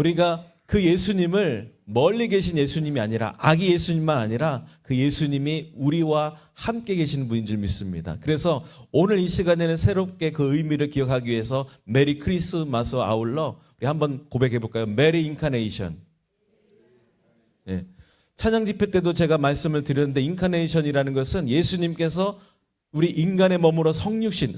우리가 그 예수님을 멀리 계신 예수님이 아니라 아기 예수님만 아니라 그 예수님이 우리와 함께 계시는 분인 줄 믿습니다. 그래서 오늘 이 시간에는 새롭게 그 의미를 기억하기 위해서 메리 크리스마스와 아울러 우리 한번 고백해 볼까요? 메리 인카네이션. 예. 찬양 집회 때도 제가 말씀을 드렸는데 인카네이션이라는 것은 예수님께서 우리 인간에 머물러 성육신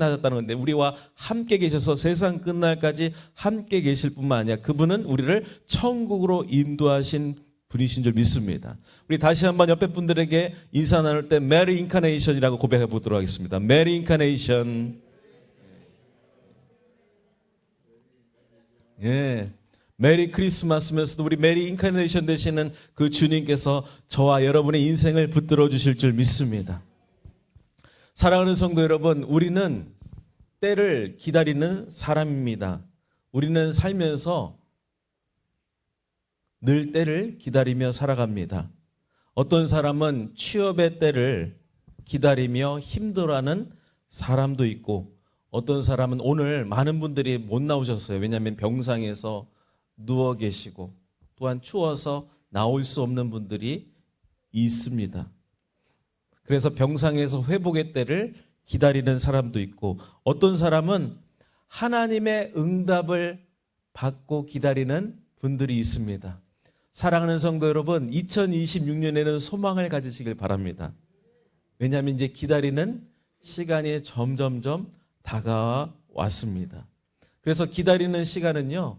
하셨다는 건데 우리와 함께 계셔서 세상 끝날까지 함께 계실 뿐만 아니라 그분은 우리를 천국으로 인도하신 분이신 줄 믿습니다. 우리 다시 한번 옆에 분들에게 인사 나눌 때 메리 인카네이션이라고 고백해 보도록 하겠습니다. 메리 인카네이션. 예. 메리 크리스마스면서도 우리 메리 인카네이션 되시는 그 주님께서 저와 여러분의 인생을 붙들어 주실 줄 믿습니다. 사랑하는 성도 여러분, 우리는 때를 기다리는 사람입니다. 우리는 살면서 늘 때를 기다리며 살아갑니다. 어떤 사람은 취업의 때를 기다리며 힘들어하는 사람도 있고 어떤 사람은 오늘 많은 분들이 못 나오셨어요. 왜냐하면 병상에서 누워 계시고 또한 추워서 나올 수 없는 분들이 있습니다. 그래서 병상에서 회복의 때를 기다리는 사람도 있고 어떤 사람은 하나님의 응답을 받고 기다리는 분들이 있습니다. 사랑하는 성도 여러분, 2026년에는 소망을 가지시길 바랍니다. 왜냐하면 이제 기다리는 시간이 점점점 다가와 왔습니다. 그래서 기다리는 시간은요,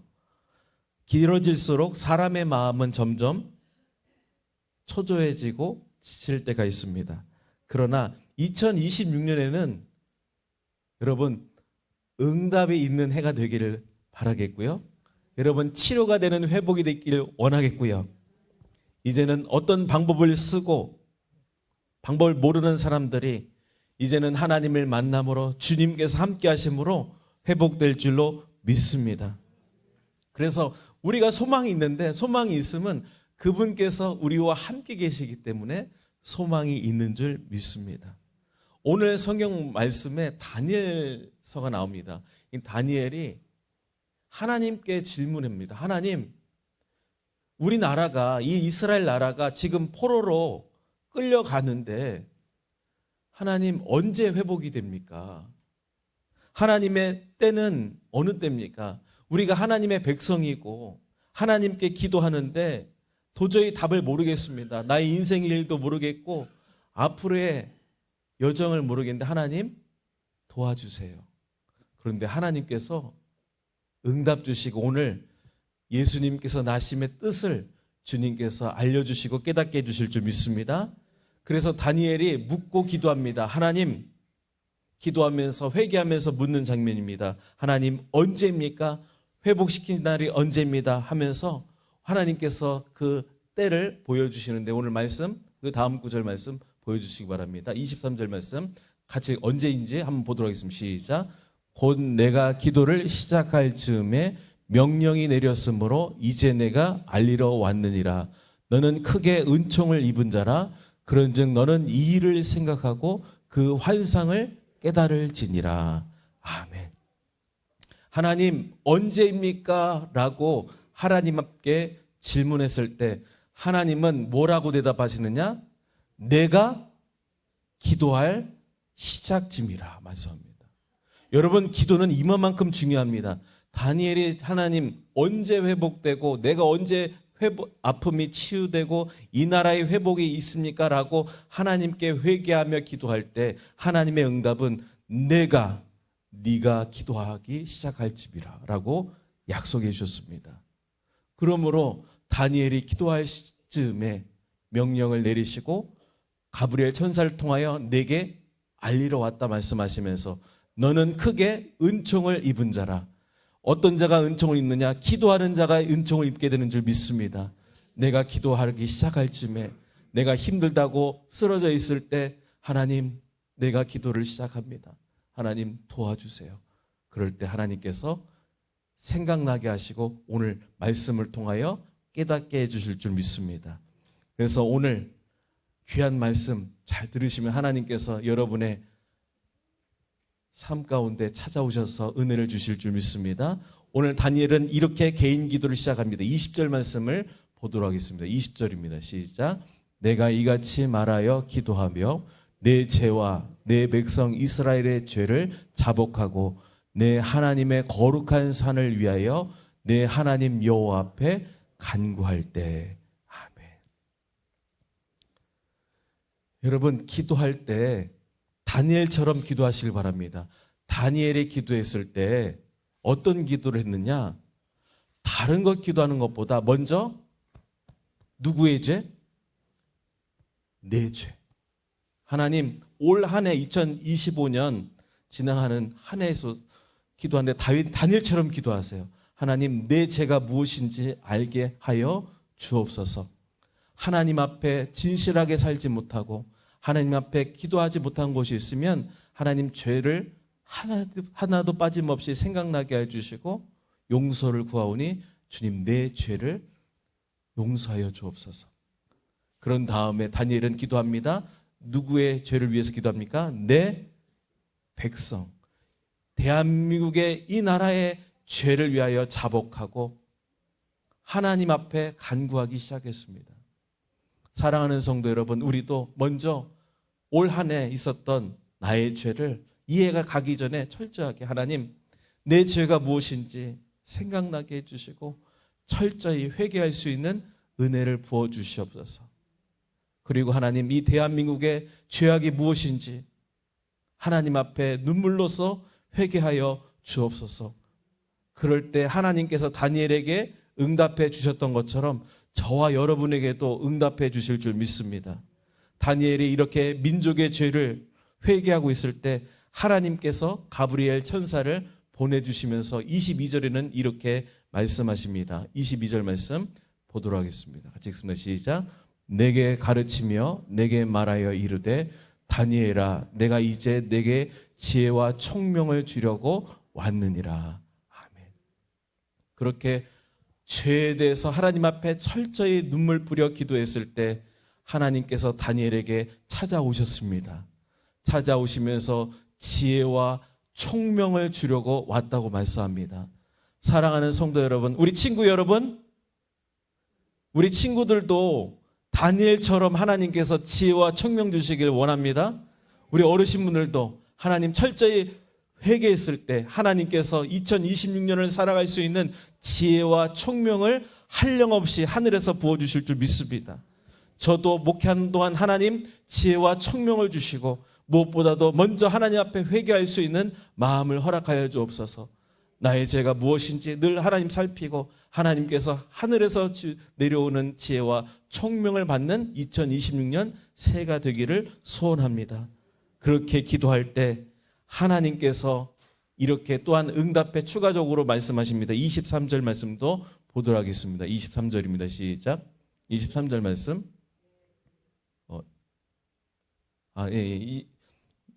길어질수록 사람의 마음은 점점 초조해지고 지칠 때가 있습니다. 그러나 2026년에는 여러분 응답이 있는 해가 되기를 바라겠고요. 여러분 치료가 되는 회복이 되기를 원하겠고요. 이제는 어떤 방법을 쓰고 방법을 모르는 사람들이 이제는 하나님을 만남으로 주님께서 함께 하심으로 회복될 줄로 믿습니다. 그래서 우리가 소망이 있는데 소망이 있으면 그분께서 우리와 함께 계시기 때문에 소망이 있는 줄 믿습니다. 오늘 성경 말씀에 다니엘서가 나옵니다. 이 다니엘이 하나님께 질문합니다. 하나님, 우리나라가 이 이스라엘 나라가 지금 포로로 끌려가는데 하나님 언제 회복이 됩니까? 하나님의 때는 어느 때입니까? 우리가 하나님의 백성이고 하나님께 기도하는데 도저히 답을 모르겠습니다. 나의 인생의 일도 모르겠고 앞으로의 여정을 모르겠는데 하나님 도와주세요. 그런데 하나님께서 응답 주시고 오늘 예수님께서 나심의 뜻을 주님께서 알려주시고 깨닫게 해주실 줄 믿습니다. 그래서 다니엘이 묻고 기도합니다. 하나님, 기도하면서 회개하면서 묻는 장면입니다. 하나님 언제입니까? 회복시킨 날이 언제입니다? 하면서 하나님께서 그 때를 보여주시는데 오늘 말씀, 그 다음 구절 말씀 보여주시기 바랍니다. 23절 말씀 같이 언제인지 한번 보도록 하겠습니다. 시작. 곧 내가 기도를 시작할 즈음에 명령이 내렸으므로 이제 내가 알리러 왔느니라. 너는 크게 은총을 입은 자라. 그런즉 너는 이 일을 생각하고 그 환상을 깨달을지니라. 아멘. 하나님 언제입니까? 라고 하나님께 질문했을 때 하나님은 뭐라고 대답하시느냐? 내가 기도할 시작쯤이라 말씀합니다. 여러분 기도는 이만큼 중요합니다. 다니엘이 하나님 언제 회복되고 내가 언제 아픔이 치유되고 이 나라의 회복이 있습니까? 라고 하나님께 회개하며 기도할 때 하나님의 응답은 네가 기도하기 시작할 쯤이라 라고 약속해 주셨습니다. 그러므로 다니엘이 기도할 즈음에 명령을 내리시고 가브리엘 천사를 통하여 내게 알리러 왔다 말씀하시면서 너는 크게 은총을 입은 자라. 어떤 자가 은총을 입느냐? 기도하는 자가 은총을 입게 되는 줄 믿습니다. 내가 기도하기 시작할 즈음에 내가 힘들다고 쓰러져 있을 때 하나님 내가 기도를 시작합니다. 하나님 도와주세요. 그럴 때 하나님께서 생각나게 하시고 오늘 말씀을 통하여 깨닫게 해주실 줄 믿습니다. 그래서 오늘 귀한 말씀 잘 들으시면 하나님께서 여러분의 삶 가운데 찾아오셔서 은혜를 주실 줄 믿습니다. 오늘 다니엘은 이렇게 개인 기도를 시작합니다. 20절 말씀을 보도록 하겠습니다. 20절입니다. 시작. 내가 이같이 말하여 기도하며 내 죄와 내 백성 이스라엘의 죄를 자복하고 내 하나님의 거룩한 산을 위하여 내 하나님 여호와 앞에 간구할 때. 아멘. 여러분, 기도할 때 다니엘처럼 기도하시길 바랍니다. 다니엘이 기도했을 때 어떤 기도를 했느냐? 다른 것 기도하는 것보다 먼저 누구의 죄? 내 죄. 하나님, 올 한 해 2025년 지나가는 한 해에서 기도하는데 다니엘처럼 기도하세요. 하나님, 내 죄가 무엇인지 알게 하여 주옵소서. 하나님 앞에 진실하게 살지 못하고 하나님 앞에 기도하지 못한 곳이 있으면 하나님 죄를 하나도 빠짐없이 생각나게 해주시고 용서를 구하오니 주님, 내 죄를 용서하여 주옵소서. 그런 다음에 다니엘은 기도합니다. 누구의 죄를 위해서 기도합니까? 내 백성, 대한민국의 이 나라의 죄를 위하여 자복하고 하나님 앞에 간구하기 시작했습니다. 사랑하는 성도 여러분, 우리도 먼저 올 한 해 있었던 나의 죄를 이해가 가기 전에 철저하게 하나님, 내 죄가 무엇인지 생각나게 해주시고 철저히 회개할 수 있는 은혜를 부어주시옵소서. 그리고 하나님, 이 대한민국의 죄악이 무엇인지 하나님 앞에 눈물로써 회개하여 주옵소서. 그럴 때 하나님께서 다니엘에게 응답해 주셨던 것처럼 저와 여러분에게도 응답해 주실 줄 믿습니다. 다니엘이 이렇게 민족의 죄를 회개하고 있을 때 하나님께서 가브리엘 천사를 보내주시면서 22절에는 이렇게 말씀하십니다. 22절 말씀 보도록 하겠습니다. 같이 읽습니다. 시작. 내게 가르치며 내게 말하여 이르되 다니엘아, 내가 이제 내게 지혜와 총명을 주려고 왔느니라. 아멘. 그렇게 죄에 대해서 하나님 앞에 철저히 눈물 뿌려 기도했을 때 하나님께서 다니엘에게 찾아오셨습니다. 찾아오시면서 지혜와 총명을 주려고 왔다고 말씀합니다. 사랑하는 성도 여러분, 우리 친구 여러분, 우리 친구들도 다니엘처럼 하나님께서 지혜와 총명 주시길 원합니다. 우리 어르신분들도 하나님 철저히 회개했을 때 하나님께서 2026년을 살아갈 수 있는 지혜와 총명을 한량없이 하늘에서 부어주실 줄 믿습니다. 저도 목회하는 동안 하나님 지혜와 총명을 주시고 무엇보다도 먼저 하나님 앞에 회개할 수 있는 마음을 허락하여 주옵소서. 나의 죄가 무엇인지 늘 하나님 살피고 하나님께서 하늘에서 내려오는 지혜와 총명을 받는 2026년 새해가 되기를 소원합니다. 그렇게 기도할 때 하나님께서 이렇게 또한 응답해 추가적으로 말씀하십니다. 23절 말씀도 보도록 하겠습니다. 23절입니다. 시작. 23절 말씀.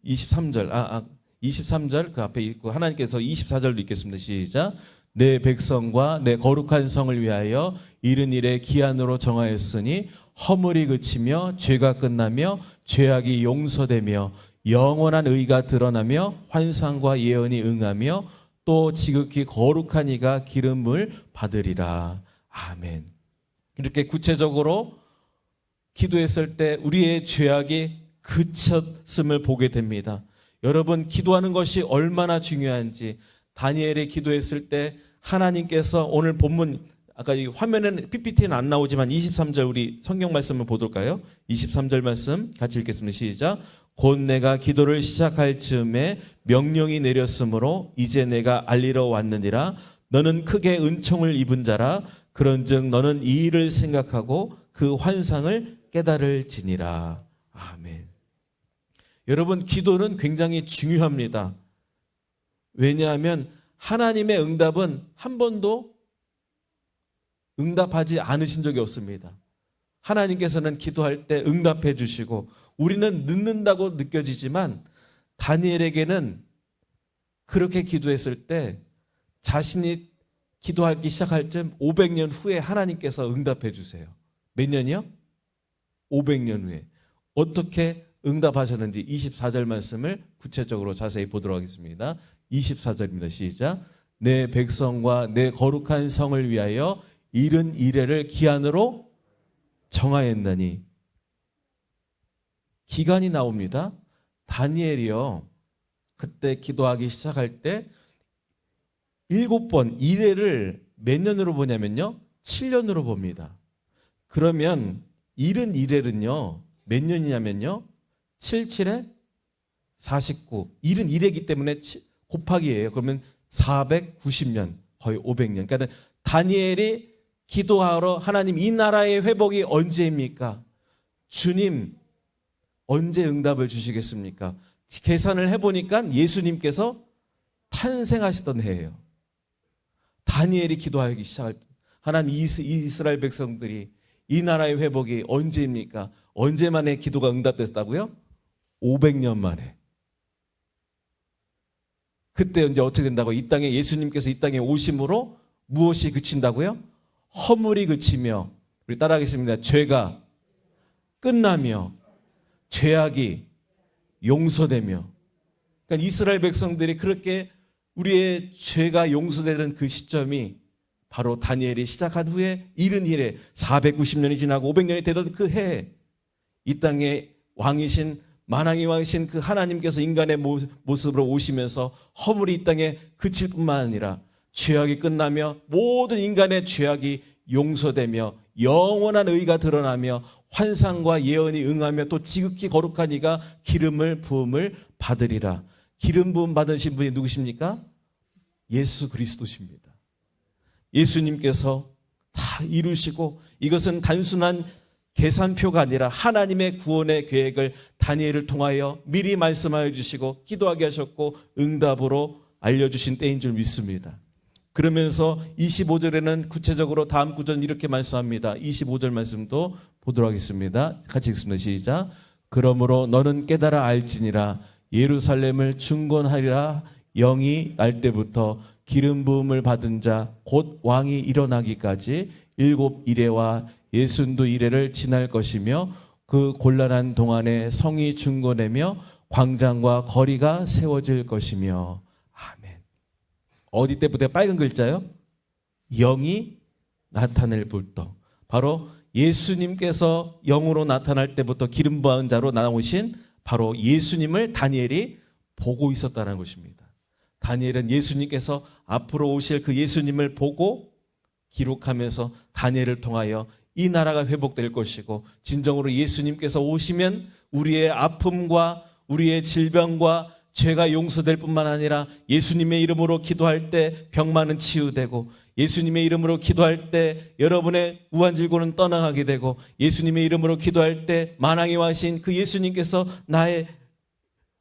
23절. 23절 그 앞에 있고 하나님께서 24절도 읽겠습니다. 시작. 내 백성과 내 거룩한 성을 위하여 이른 일에 기한으로 정하였으니 허물이 그치며 죄가 끝나며 죄악이 용서되며 영원한 의가 드러나며 환상과 예언이 응하며 또 지극히 거룩한 이가 기름을 받으리라. 아멘. 이렇게 구체적으로 기도했을 때 우리의 죄악이 그쳤음을 보게 됩니다. 여러분, 기도하는 것이 얼마나 중요한지 다니엘이 기도했을 때 하나님께서 오늘 본문 아까 이 화면에는 PPT는 안 나오지만 23절 우리 성경 말씀을 보도록까요? 23절 말씀 같이 읽겠습니다. 시작. 곧 내가 기도를 시작할 즈음에 명령이 내렸으므로 이제 내가 알리러 왔느니라. 너는 크게 은총을 입은 자라. 그런즉 너는 이 일을 생각하고 그 환상을 깨달을지니라. 아멘. 여러분, 기도는 굉장히 중요합니다. 왜냐하면 하나님의 응답은 한 번도 응답하지 않으신 적이 없습니다. 하나님께서는 기도할 때 응답해 주시고 우리는 늦는다고 느껴지지만 다니엘에게는 그렇게 기도했을 때 자신이 기도하기 시작할 쯤 500년 후에 하나님께서 응답해 주세요. 몇 년이요? 500년 후에. 어떻게 응답하셨는지 24절 말씀을 구체적으로 자세히 보도록 하겠습니다. 24절입니다. 시작. 내 백성과 내 거룩한 성을 위하여 이른 이래를 기한으로 정하였나니. 기간이 나옵니다. 다니엘이요, 그때 기도하기 시작할 때 7번 이래를 몇 년으로 보냐면요, 7년으로 봅니다. 그러면 이른 이래는요 몇 년이냐면요, 7, 7에 49, 이른 이래이기 때문에 곱하기예요. 그러면 490년, 거의 500년. 그러니까 다니엘이 기도하러 하나님 이 나라의 회복이 언제입니까? 주님 언제 응답을 주시겠습니까? 계산을 해보니까 예수님께서 탄생하시던 해예요. 다니엘이 기도하기 시작할 때 하나님 이스라엘 백성들이 이 나라의 회복이 언제입니까? 언제 만에 기도가 응답됐다고요? 500년 만에. 그때 이제 어떻게 된다고? 이 땅에 예수님께서 이 땅에 오심으로 무엇이 그친다고요? 허물이 그치며, 우리 따라하겠습니다. 죄가 끝나며 죄악이 용서되며. 그러니까 이스라엘 백성들이 그렇게 우리의 죄가 용서되는 그 시점이 바로 다니엘이 시작한 후에 이른 이래 490년이 지나고 500년이 되던 그 해에 이 땅에 왕이신 만왕의 왕이신 그 하나님께서 인간의 모습으로 오시면서 허물이 이 땅에 그칠 뿐만 아니라 죄악이 끝나며 모든 인간의 죄악이 용서되며 영원한 의가 드러나며 환상과 예언이 응하며 또 지극히 거룩한 이가 기름을 부음을 받으리라. 기름 부음 받으신 분이 누구십니까? 예수 그리스도십니다. 예수님께서 다 이루시고, 이것은 단순한 계산표가 아니라 하나님의 구원의 계획을 다니엘을 통하여 미리 말씀하여 주시고 기도하게 하셨고 응답으로 알려주신 때인 줄 믿습니다. 그러면서 25절에는 구체적으로 다음 구절은 이렇게 말씀합니다. 25절 말씀도 보도록 하겠습니다. 같이 읽습니다. 시작. 그러므로 너는 깨달아 알지니라 예루살렘을 중건하리라. 영이 날 때부터 기름 부음을 받은 자 곧 왕이 일어나기까지 7 이래와 60 이래를 지날 것이며 그 곤란한 동안에 성이 중건되며 광장과 거리가 세워질 것이며. 아멘. 어디 때부터 빨간 글자요? 영이 나타낼 불도. 바로 예수님께서 영으로 나타날 때부터 기름 부은 자로 나오신 바로 예수님을 다니엘이 보고 있었다는 것입니다. 다니엘은 예수님께서 앞으로 오실 그 예수님을 보고 기록하면서 다니엘을 통하여 이 나라가 회복될 것이고, 진정으로 예수님께서 오시면 우리의 아픔과 우리의 질병과 죄가 용서될 뿐만 아니라 예수님의 이름으로 기도할 때 병만은 치유되고, 예수님의 이름으로 기도할 때 여러분의 우환질고는 떠나가게 되고, 예수님의 이름으로 기도할 때 만왕의 왕이신 그 예수님께서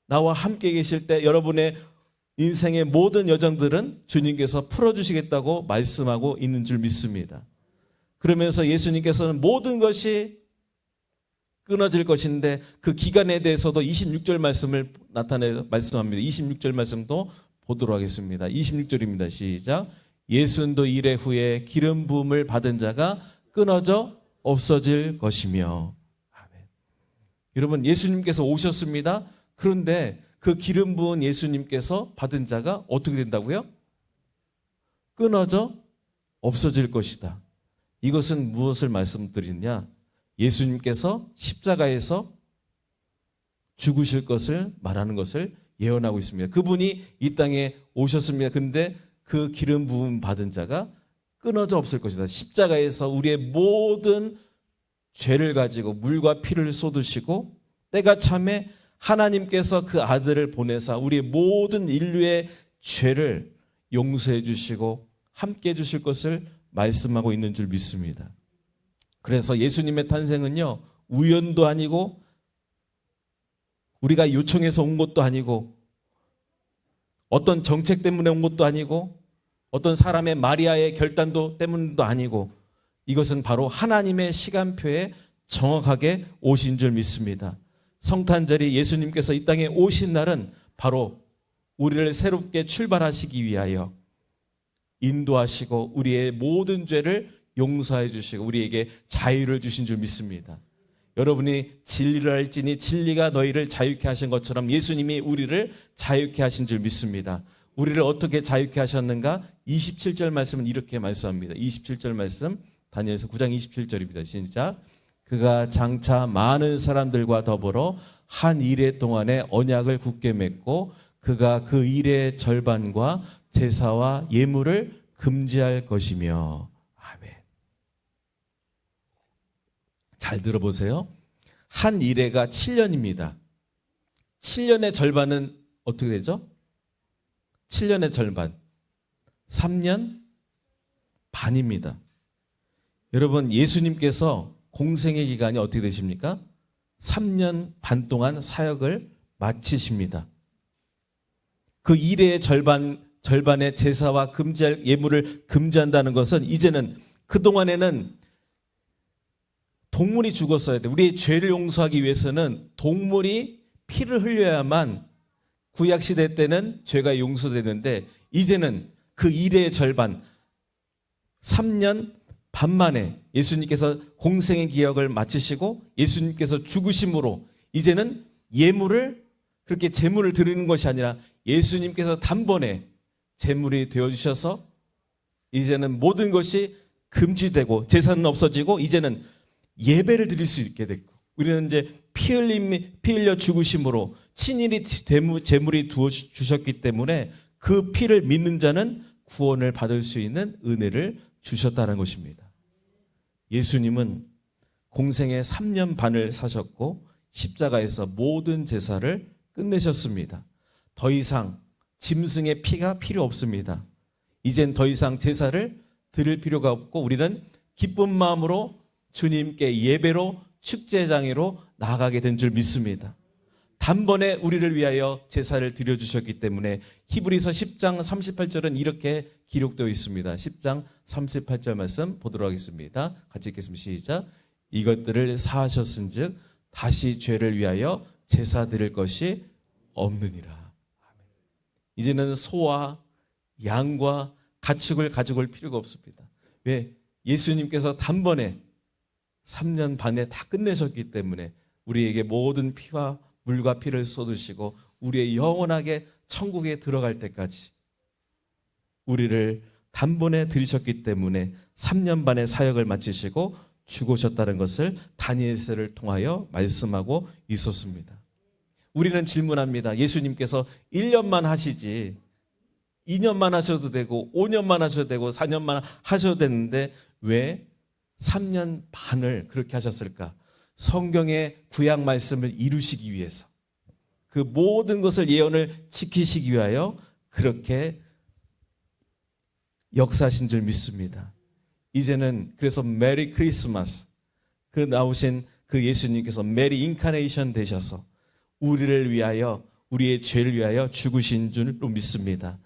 나와 함께 계실 때 여러분의 인생의 모든 여정들은 주님께서 풀어주시겠다고 말씀하고 있는 줄 믿습니다. 그러면서 예수님께서는 모든 것이 끊어질 것인데 그 기간에 대해서도 26절 말씀을 말씀합니다. 26절 말씀도 보도록 하겠습니다. 26절입니다. 시작. 60 이래 후에 기름 부음을 받은 자가 끊어져 없어질 것이며. 아멘. 여러분, 예수님께서 오셨습니다. 그런데 그 기름 부은 예수님께서 받은 자가 어떻게 된다고요? 끊어져 없어질 것이다. 이것은 무엇을 말씀드리느냐? 예수님께서 십자가에서 죽으실 것을 말하는 것을 예언하고 있습니다. 그분이 이 땅에 오셨습니다. 그런데 그 기름 부음 받은 자가 끊어져 없을 것이다. 십자가에서 우리의 모든 죄를 가지고 물과 피를 쏟으시고 때가 참에 하나님께서 그 아들을 보내사 우리의 모든 인류의 죄를 용서해 주시고 함께 해 주실 것을 말씀하고 있는 줄 믿습니다. 그래서 예수님의 탄생은요, 우연도 아니고 우리가 요청해서 온 것도 아니고 어떤 정책 때문에 온 것도 아니고 어떤 사람의 마리아의 결단도 때문도 아니고, 이것은 바로 하나님의 시간표에 정확하게 오신 줄 믿습니다. 성탄절이 예수님께서 이 땅에 오신 날은 바로 우리를 새롭게 출발하시기 위하여 인도하시고 우리의 모든 죄를 용서해 주시고 우리에게 자유를 주신 줄 믿습니다. 여러분이 진리를 알지니 진리가 너희를 자유케 하신 것처럼 예수님이 우리를 자유케 하신 줄 믿습니다. 우리를 어떻게 자유케 하셨는가? 27절 말씀은 이렇게 말씀합니다. 27절 말씀 다니엘서 9장 27절입니다. 시작. 그가 장차 많은 사람들과 더불어 한 이레 동안에 언약을 굳게 맺고 그가 그 일의 절반과 제사와 예물을 금지할 것이며. 아멘. 잘 들어보세요. 한 이레가 7년입니다. 7년의 절반은 어떻게 되죠? 7년의 절반 3년 반입니다. 여러분, 예수님께서 공생의 기간이 어떻게 되십니까? 3년 반 동안 사역을 마치십니다. 그 일의 절반의 제사와 금지할 예물을 금지한다는 것은 이제는 그동안에는 동물이 죽었어야 돼. 우리의 죄를 용서하기 위해서는 동물이 피를 흘려야만 구약시대 때는 죄가 용서되는데 이제는 그 일의 절반 3년 반 만에 예수님께서 공생의 기약을 마치시고 예수님께서 죽으심으로 이제는 예물을 그렇게 제물을 드리는 것이 아니라 예수님께서 단번에 제물이 되어주셔서 이제는 모든 것이 금지되고 제사는 없어지고 이제는 예배를 드릴 수 있게 됐고 우리는 이제 피 흘려 죽으심으로 친일이 제물이 주셨기 때문에 그 피를 믿는 자는 구원을 받을 수 있는 은혜를 주셨다는 것입니다. 예수님은 공생의 3년 반을 사셨고 십자가에서 모든 제사를 끝내셨습니다. 더 이상 짐승의 피가 필요 없습니다. 이젠 더 이상 제사를 드릴 필요가 없고 우리는 기쁜 마음으로 주님께 예배로 축제장애로 나아가게 된 줄 믿습니다. 단번에 우리를 위하여 제사를 드려주셨기 때문에 히브리서 10장 38절은 이렇게 기록되어 있습니다. 10장 38절 말씀 보도록 하겠습니다. 같이 읽겠습니다. 시작. 이것들을 사하셨은즉 다시 죄를 위하여 제사 드릴 것이 없느니라. 이제는 소와 양과 가축을 가지고 올 필요가 없습니다. 왜? 예수님께서 단번에 3년 반에 다 끝내셨기 때문에 우리에게 모든 피와 물과 피를 쏟으시고 우리의 영원하게 천국에 들어갈 때까지 우리를 단번에 들이셨기 때문에 3년 반의 사역을 마치시고 죽으셨다는 것을 다니엘서를 통하여 말씀하고 있었습니다. 우리는 질문합니다. 예수님께서 1년만 하시지 2년만 하셔도 되고 5년만 하셔도 되고 4년만 하셔도 되는데 왜 3년 반을 그렇게 하셨을까? 성경의 구약 말씀을 이루시기 위해서 그 모든 것을 예언을 지키시기 위하여 그렇게 역사하신 줄 믿습니다. 이제는 그래서 메리 크리스마스 그 나오신 그 예수님께서 메리 인카네이션 되셔서 우리를 위하여 우리의 죄를 위하여 죽으신 줄로 믿습니다.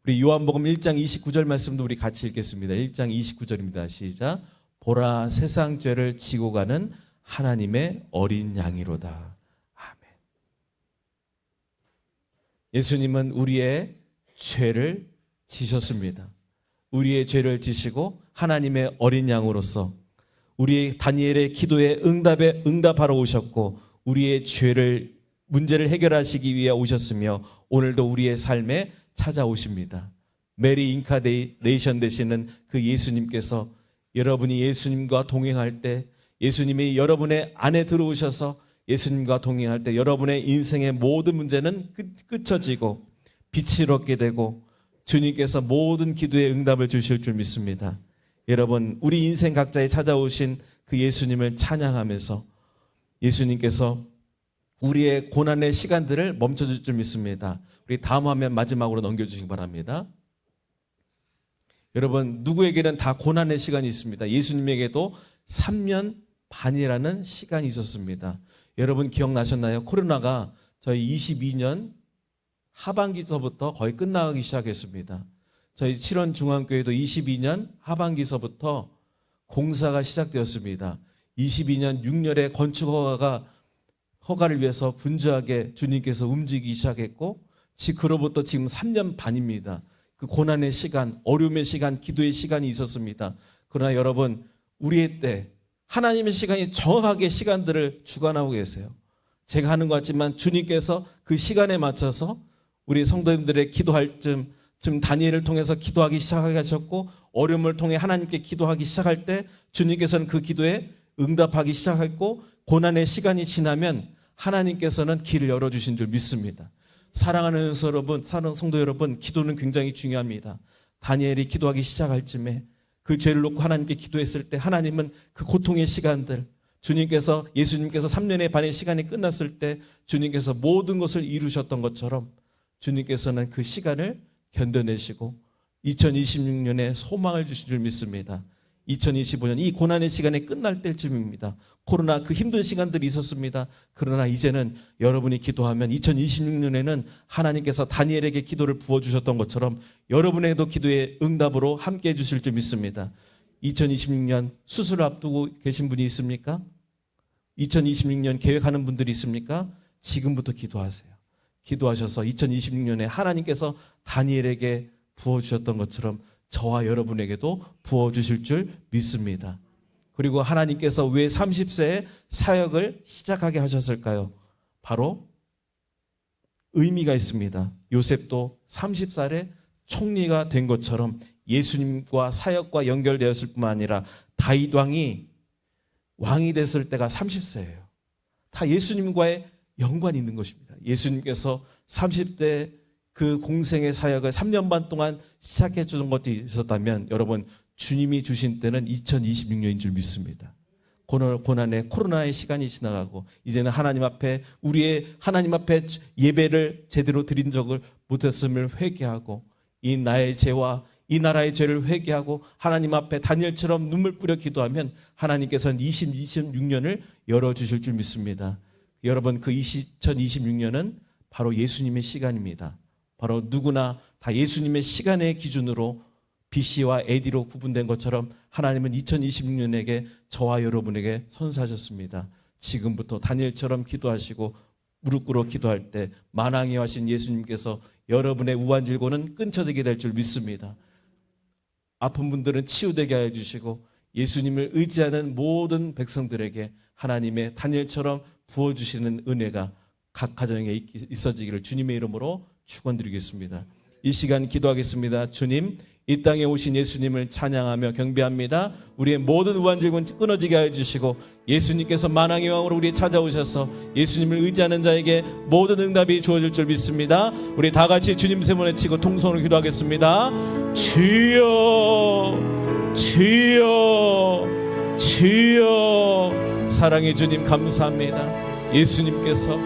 우리 요한복음 1장 29절 말씀도 우리 같이 읽겠습니다. 1장 29절입니다. 시작. 보라 세상 죄를 지고 가는 하나님의 어린 양이로다. 아멘. 예수님은 우리의 죄를 지셨습니다. 우리의 죄를 지시고 하나님의 어린 양으로서 우리의 다니엘의 기도에 응답하러 오셨고 우리의 문제를 해결하시기 위해 오셨으며 오늘도 우리의 삶에 찾아오십니다. 메리 인카네이션 되시는 그 예수님께서 여러분이 예수님과 동행할 때 예수님이 여러분의 안에 들어오셔서 예수님과 동행할 때 여러분의 인생의 모든 문제는 끝쳐지고 빛을 얻게 되고 주님께서 모든 기도에 응답을 주실 줄 믿습니다. 여러분, 우리 인생 각자에 찾아오신 그 예수님을 찬양하면서 예수님께서 우리의 고난의 시간들을 멈춰줄 줄 믿습니다. 우리 다음 화면 마지막으로 넘겨주시기 바랍니다. 여러분, 누구에게는 다 고난의 시간이 있습니다. 예수님에게도 3년 반이라는 시간이 있었습니다. 여러분 기억나셨나요? 코로나가 저희 22년 하반기서부터 거의 끝나기 시작했습니다. 저희 칠원중앙교회도 22년 하반기서부터 공사가 시작되었습니다. 22년 6월에 건축 허가를 위해서 분주하게 주님께서 움직이기 시작했고 그로부터 지금 3년 반입니다. 그 고난의 시간, 어려움의 시간, 기도의 시간이 있었습니다. 그러나 여러분, 우리의 때 하나님의 시간이 정확하게 시간들을 주관하고 계세요. 제가 하는 것 같지만 주님께서 그 시간에 맞춰서 우리 성도님들의 기도할 쯤 지금 다니엘을 통해서 기도하기 시작하게 하셨고 어려움을 통해 하나님께 기도하기 시작할 때 주님께서는 그 기도에 응답하기 시작했고 고난의 시간이 지나면 하나님께서는 길을 열어주신 줄 믿습니다. 사랑하는 성도 여러분, 기도는 굉장히 중요합니다. 다니엘이 기도하기 시작할 쯤에 그 죄를 놓고 하나님께 기도했을 때 하나님은 그 고통의 시간들, 예수님께서 3년의 반의 시간이 끝났을 때 주님께서 모든 것을 이루셨던 것처럼 주님께서는 그 시간을 견뎌내시고 2026년에 소망을 주신 줄 믿습니다. 2025년 이 고난의 시간이 끝날 때쯤입니다. 코로나 그 힘든 시간들이 있었습니다. 그러나 이제는 여러분이 기도하면 2026년에는 하나님께서 다니엘에게 기도를 부어주셨던 것처럼 여러분에게도 기도의 응답으로 함께 해주실 줄 믿습니다. 2026년 수술을 앞두고 계신 분이 있습니까? 2026년 계획하는 분들이 있습니까? 지금부터 기도하세요. 기도하셔서 2026년에 하나님께서 다니엘에게 부어주셨던 것처럼 저와 여러분에게도 부어주실 줄 믿습니다. 그리고 하나님께서 왜 30세에 사역을 시작하게 하셨을까요? 바로 의미가 있습니다. 요셉도 30살에 총리가 된 것처럼 예수님과 사역과 연결되었을 뿐만 아니라 다윗 왕이 왕이 됐을 때가 30세예요. 다 예수님과의 연관이 있는 것입니다. 예수님께서 30대 그 공생의 사역을 3년 반 동안 시작해 주는 것도 있었다면 여러분 주님이 주신 때는 2026년인 줄 믿습니다. 고난의 코로나의 시간이 지나가고 이제는 하나님 앞에 예배를 제대로 드린 적을 못했음을 회개하고 이 나의 죄와 이 나라의 죄를 회개하고 하나님 앞에 다니엘처럼 눈물 뿌려 기도하면 하나님께서는 2026년을 열어주실 줄 믿습니다. 여러분 그 2026년은 바로 예수님의 시간입니다. 바로 누구나 다 예수님의 시간의 기준으로 BC와 AD로 구분된 것처럼 하나님은 2026년에게 저와 여러분에게 선사하셨습니다. 지금부터 다니엘처럼 기도하시고 무릎 꿇어 기도할 때 만왕에 하신 예수님께서 여러분의 우환질고는 끊쳐지게 될 줄 믿습니다. 아픈 분들은 치유되게 하여 주시고 예수님을 의지하는 모든 백성들에게 하나님의 다니엘처럼 부어주시는 은혜가 각 가정에 있어지기를 주님의 이름으로 축원드리겠습니다. 이 시간 기도하겠습니다. 주님, 이 땅에 오신 예수님을 찬양하며 경배합니다. 우리의 모든 우환질곤 끊어지게 하여 주시고 예수님께서 만왕의 왕으로 우리에 찾아오셔서 예수님을 의지하는 자에게 모든 응답이 주어질 줄 믿습니다. 우리 다 같이 주님 세번에 치고 통성으로 기도하겠습니다. 주여 주여 주여. 사랑의 주님 감사합니다. 예수님께서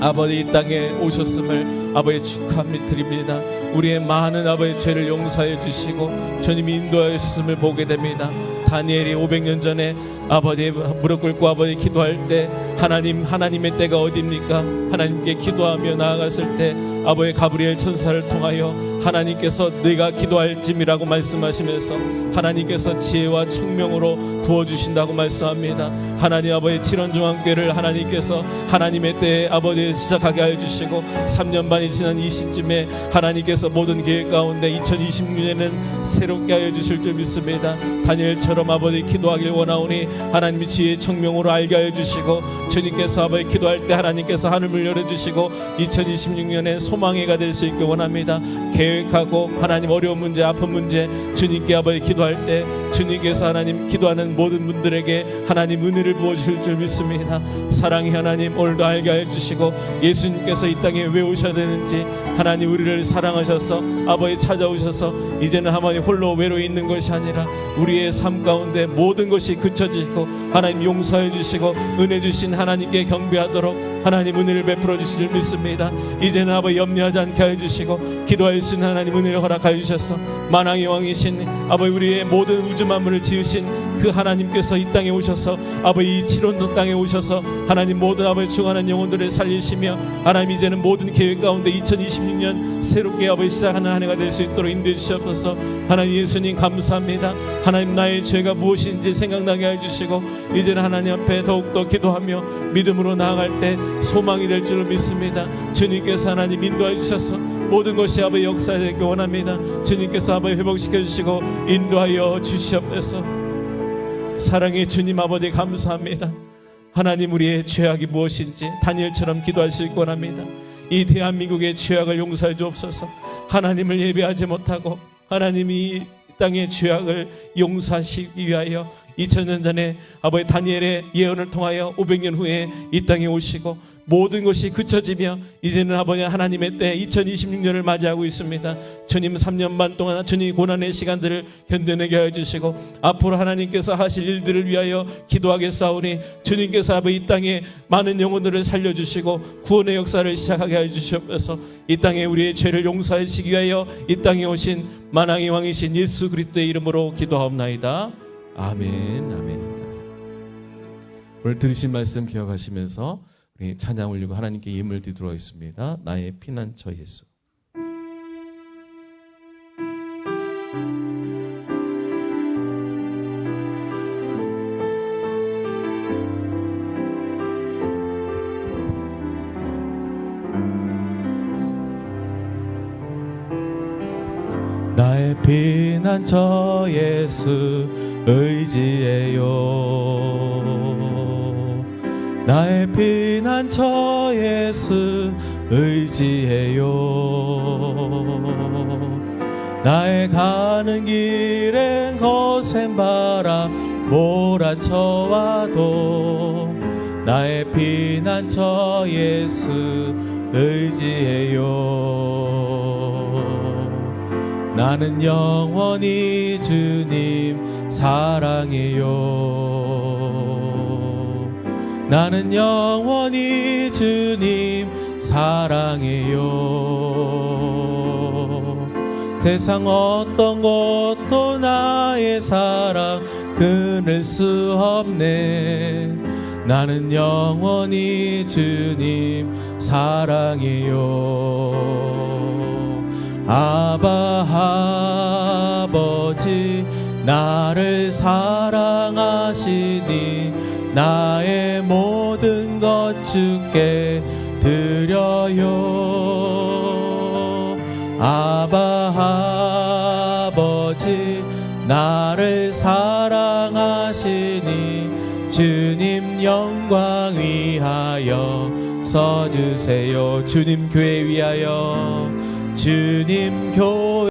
아버지 이 땅에 오셨음을 아버지 축하드립니다. 우리의 많은 아버지 죄를 용서해 주시고 주님이 인도하여 주셨음을 보게 됩니다. 다니엘이 500년 전에 아버지 무릎 꿇고 아버지 기도할 때 하나님의 때가 어디입니까? 하나님께 기도하며 나아갔을 때 아버지 가브리엘 천사를 통하여 하나님께서 내가 기도할짐이라고 말씀하시면서 하나님께서 지혜와 총명으로 부어주신다고 말씀합니다. 하나님 아버지 칠원중앙교회를 하나님께서 하나님의 때에 아버지 시작하게 하여 주시고 3년 반이 지난 이 시점에 하나님께서 모든 계획 가운데 2026년에는 새롭게 하여 주실 줄 믿습니다. 다니엘처럼 아버지 기도하길 원하오니 하나님의 지혜의 총명으로 알게 하여 주시고 주님께서 아버지 기도할 때 하나님께서 하늘을 열어주시고 2026년에 소망회가 될 수 있게 원합니다. 계획하고 하나님 어려운 문제 아픈 문제 주님께 아버지 기도할 때 주님께서 하나님 기도하는 모든 분들에게 하나님 은혜를 부어주실 줄 믿습니다. 사랑의 하나님 오늘도 알게 하여 주시고 예수님께서 이 땅에 왜 오셔야 되는지 하나님 우리를 사랑하셔서 아버지 찾아오셔서 이제는 하나님 홀로 외로이 있는 것이 아니라 우리의 삶 가운데 모든 것이 그쳐지고 하나님 용서해 주시고 은혜 주신 하나님께 경배하도록 하나님 은혜를 베풀어 주실 줄 믿습니다. 이제는 아버지 염려하지 않게 하여 주시고 기도할 수 있는 하나님 은혜를 허락하여 주셔서 만왕의 왕이신 아버지 우리의 모든 우주 만물을 지으신 그 하나님께서 이 땅에 오셔서 아버지 이 칠원도 땅에 오셔서 하나님 모든 아버지 죽어가는 영혼들을 살리시며 하나님 이제는 모든 계획 가운데 2026년 새롭게 아버지 시작하는 한 해가 될 수 있도록 인도해 주시옵소서. 하나님 예수님 감사합니다. 하나님 나의 죄가 무엇인지 생각나게 해주시고 이제는 하나님 앞에 더욱더 기도하며 믿음으로 나아갈 때 소망이 될 줄로 믿습니다. 주님께서 하나님 인도해 주셔서 모든 것이 아버지 역사되기 원합니다. 주님께서 아버지 회복시켜 주시고 인도하여 주시옵소서. 사랑의 주님 아버지 감사합니다. 하나님 우리의 죄악이 무엇인지 다니엘처럼 기도할 수 있기 원합니다. 이 대한민국의 죄악을 용서해 주옵소서. 하나님을 예배하지 못하고 하나님이 이 땅의 죄악을 용서하시기 위하여 2000년 전에 아버지 다니엘의 예언을 통하여 500년 후에 이 땅에 오시고 모든 것이 그쳐지며 이제는 아버지 하나님의 때 2026년을 맞이하고 있습니다. 주님 3년 반 동안 주님 고난의 시간들을 견뎌내게 하여 주시고 앞으로 하나님께서 하실 일들을 위하여 기도하겠사오니 주님께서 아버지 이 땅에 많은 영혼들을 살려주시고 구원의 역사를 시작하게 하여 주시옵소서. 이 땅에 우리의 죄를 용서하시기 위하여 이 땅에 오신 만왕의 왕이신 예수 그리스도의 이름으로 기도하옵나이다. 아멘, 아멘. 오늘 들으신 말씀 기억하시면서 우리 찬양 올리고 하나님께 예물 드리도록 하겠습니다. 나의 피난처 예수. 나의 피난처 예수 의지해요. 나의 피난처 예수 의지해요. 나의 가는 길엔 거센 바람 몰아쳐와도 나의 피난처 예수 의지해요. 나는 영원히 주님 사랑해요. 나는 영원히 주님 사랑해요. 세상 어떤 것도 나의 사랑 끊을 수 없네. 나는 영원히 주님 사랑해요. 아바 아버지 나를 사랑하시니 나의 모든 것 주께 드려요. 아바 아버지 나를 사랑하시니 주님 영광 위하여 써주세요. 주님 교회 위하여 주님 교회